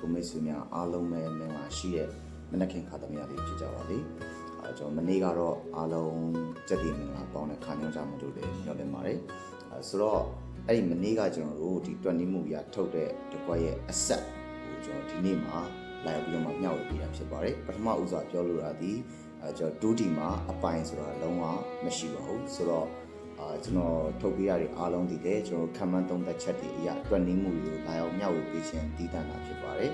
ကိုမိတ်ဆွေများအားလုံးပဲမင်္ဂလာရှိတဲ့မနက်ခင်းခါသမယလေးဖြစ်ကြပါစေကျွန်တော်မနေ့ကတော့အားလုံးစက်တည်မင်္ဂလာပေါင်းတဲ့ခါညောင်းကြမလို့လည်းညွှန်တင်ပါတယ်ဆိုတော့အဲ့ဒီမနေ့ကကျွန်တော်တို့ဒီ20မှုရထုတ်တဲ့တကွက်ရဲ့အဆက်ကိုကျွန်တော်ဒီနေ့မှာလာပြီးတော့မျှဝေပေးတာဖြစ်ပါတယ်ပထမဦးစွာပြောလိုတာဒီကျွန်တော်ဒုတိမှာအပိုင်ဆိုတာလုံးဝမရှိပါဘူးဆိုတော့ကျွန်တော်ထုတ်ပေးရတဲ့အားလုံးဒီလေကျွန်တော်ခံမှန်းသုံးသက်ချက်တွေအရာ20မှုတွေကိုလာရောက်မျှဝေပေးခြင်းတည်တံ့တာဖြစ်ပါတယ်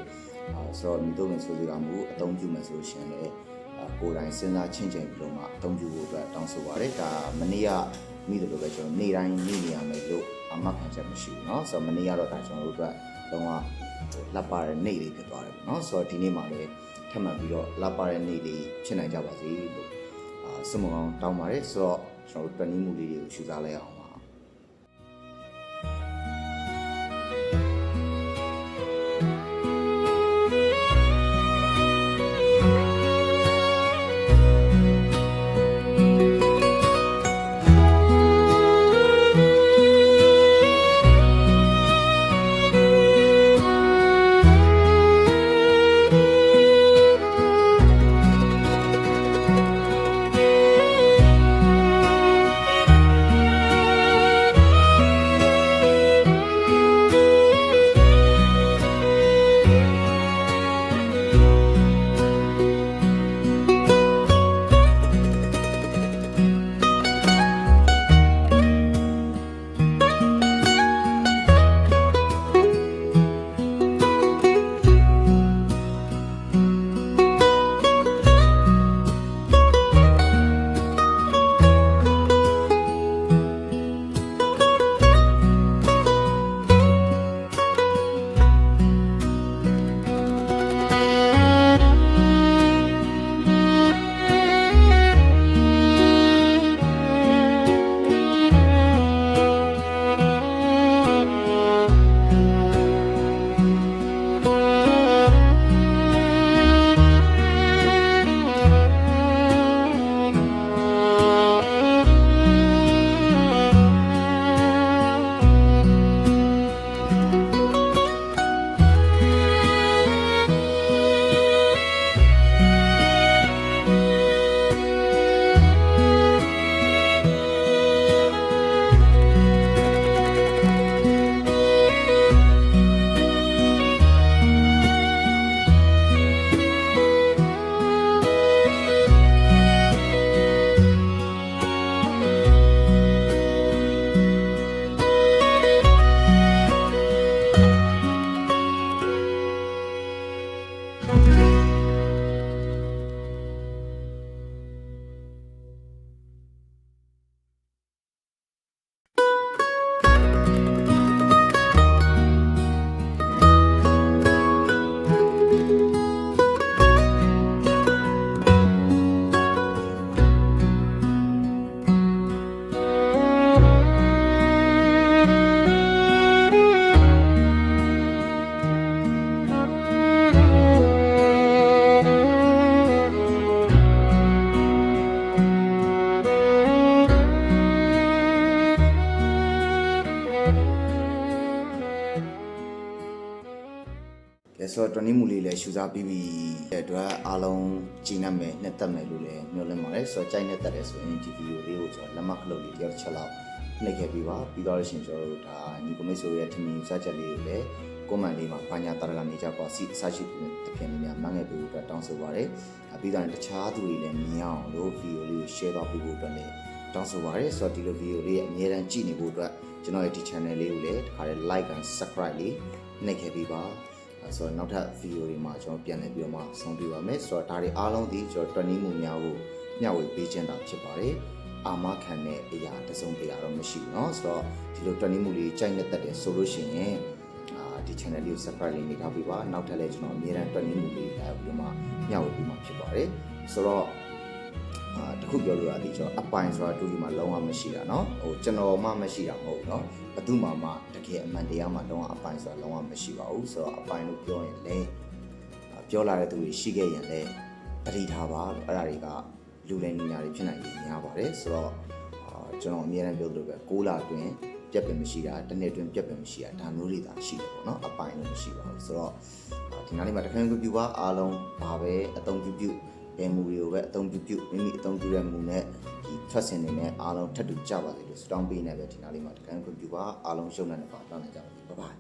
ဆိုတော့မိတို့ဝင်ဆိုစရာမှုအသုံးပြုမယ်ဆိုရှင်လေကိုယ်တိုင်စဉ်းစားချင်းချင်းပြီးတော့မှအသုံးပြုဖို့အတွက်တောင်းဆိုပါတယ်ဒါမနေ့ကမိတို့လိုပဲကျွန်တော်နေ့တိုင်းနေရမယ်လို့အမှတ်ခံချက်မရှိဘူးเนาะဆိုတော့မနေ့ကတော့ဒါကျွန်တော်တို့အတွက်လုံးဝလက်ပါတဲ့နေ့လေးဖြစ်သွားတယ်ပေါ့เนาะဆိုတော့ဒီနေ့မှာလည်းထပ်မံပြီးတော့လက်ပါတဲ့နေ့လေးဖြစ်နိုင်ကြပါစေလို့ဆုမကောင်းတောင်းပါတယ်ဆိုတော့ကျွန်တော်တို့20မှုလေးတွေကိုရှုစားလိုက်အောင်ဆိုတော့20မှုလေးလည်းရှုစားပြီးပြီတဲ့အတွက်အားလုံးကြည်နပ်မယ်နှစ်သက်မယ်လို့လည်းမျှော်လင့်ပါတယ်ဆိုတော့ကြိုက်နဲ့တက်တယ်ဆိုရင်ဒီဗီဒီယိုလေးကိုကျွန်တော်လက်မှတ်ခလုတ်လေးတစ်ယောက်တစ်ချက်လောက်နှိပ်ခဲ့ပြီးပါပြီးတော့ရှင်ကျွန်တော်တို့ဒါညီကိုမိတ်ဆွေရဲ့ထင်မြင်စချက်လေးကိုလည်းကွန်မန့်လေးမှာပါညာတာကနေကြပါစီအစရှိတဲ့ဖြစ်နေများမှန်းခဲ့ပြီးတော့တောင်းဆိုပါတယ်ပြီးတော့တခြားသူတွေလည်းမြင်အောင်လို့ဗီဒီယိုလေးကို share သွားပေးဖို့အတွက်လည်းတောင်းဆိုပါတယ်ဆိုတော့ဒီလိုဗီဒီယိုလေးအများအားကြည့်နေဖို့အတွက်ကျွန်တော်ရဲ့ဒီ channel လေးကိုလည်းဒီခါလေး like and subscribe လေးနှိပ်ခဲ့ပြီးပါဆိုတော့နောက်ထပ်ဗီဒီယိုတွေမှာကျွန်တော်ပြန်လည်ပြီးတော့မှဆုံးပြပါမယ်ဆိုတော့ဒါတွေအားလုံးဒီကျွန်တော်20မှုများကိုမျှဝေပေးခြင်းတာဖြစ်ပါတယ်အာမခံတဲ့အရာတစုံတရာတော့မရှိဘူးเนาะဆိုတော့ဒီလို20မှုလေးကြိုက်နဲ့တက်တယ်ဆိုလို့ရှိရင်ဒီ channel လေးကို subscribe လေးနေထားပြီးပါနောက်ထပ်လည်းကျွန်တော်အများအား20မှုလေးလာပြီးတော့မှမျှဝေပေးမှာဖြစ်ပါတယ်ဆိုတော့တခုပြောလို့ရသည်ကျွန်တော်အပိုင်ဆိုတာတူဒီမှာလုံးဝမရှိတာเนาะဟိုကျွန်တော်မှမရှိတာမဟုတ်ဘူးเนาะဘသူမှတကယ်အမှန်တရားမှလုံးဝအပိုင်ဆိုတာလုံးဝမရှိပါဘူးဆိုတော့အပိုင်လို့ပြောရင်လည်းပြောလာတဲ့သူတွေရှိခဲ့ရင်လည်းတတိထားပါလို့အဲ့ဒါတွေကလူလည်ညာတွေဖြစ်နိုင်ရများပါတယ်ဆိုတော့ကျွန်တော်အများအားပြောလို့ပဲ6လအတွင်းပြက်ပင်မရှိတာတစ်နှစ်အတွင်းပြက်ပင်မရှိတာဒါမျိုးတွေသာရှိတယ်ပေါ့နော်အပိုင်လို့မရှိပါဘူးဆိုတော့ ဒီနားလေးမှာတခန်းခွင့်ပြုပါအားလုံးဘာပဲအသုံးပြုဘယ်မူတွေကိုပဲအသုံးပြုမိမိအသုံးပြုတဲ့မူနဲ့ဒီထွက်စင်နေနဲ့အားလုံးထပ်တူကြပါစေလို့စတောင်းပေးနေပဲဒီနားလေးမှာတခန်းခွင့်ပြုပါအားလုံးရှုံးနေပါတောင်းနေကြပါစေဘိုင်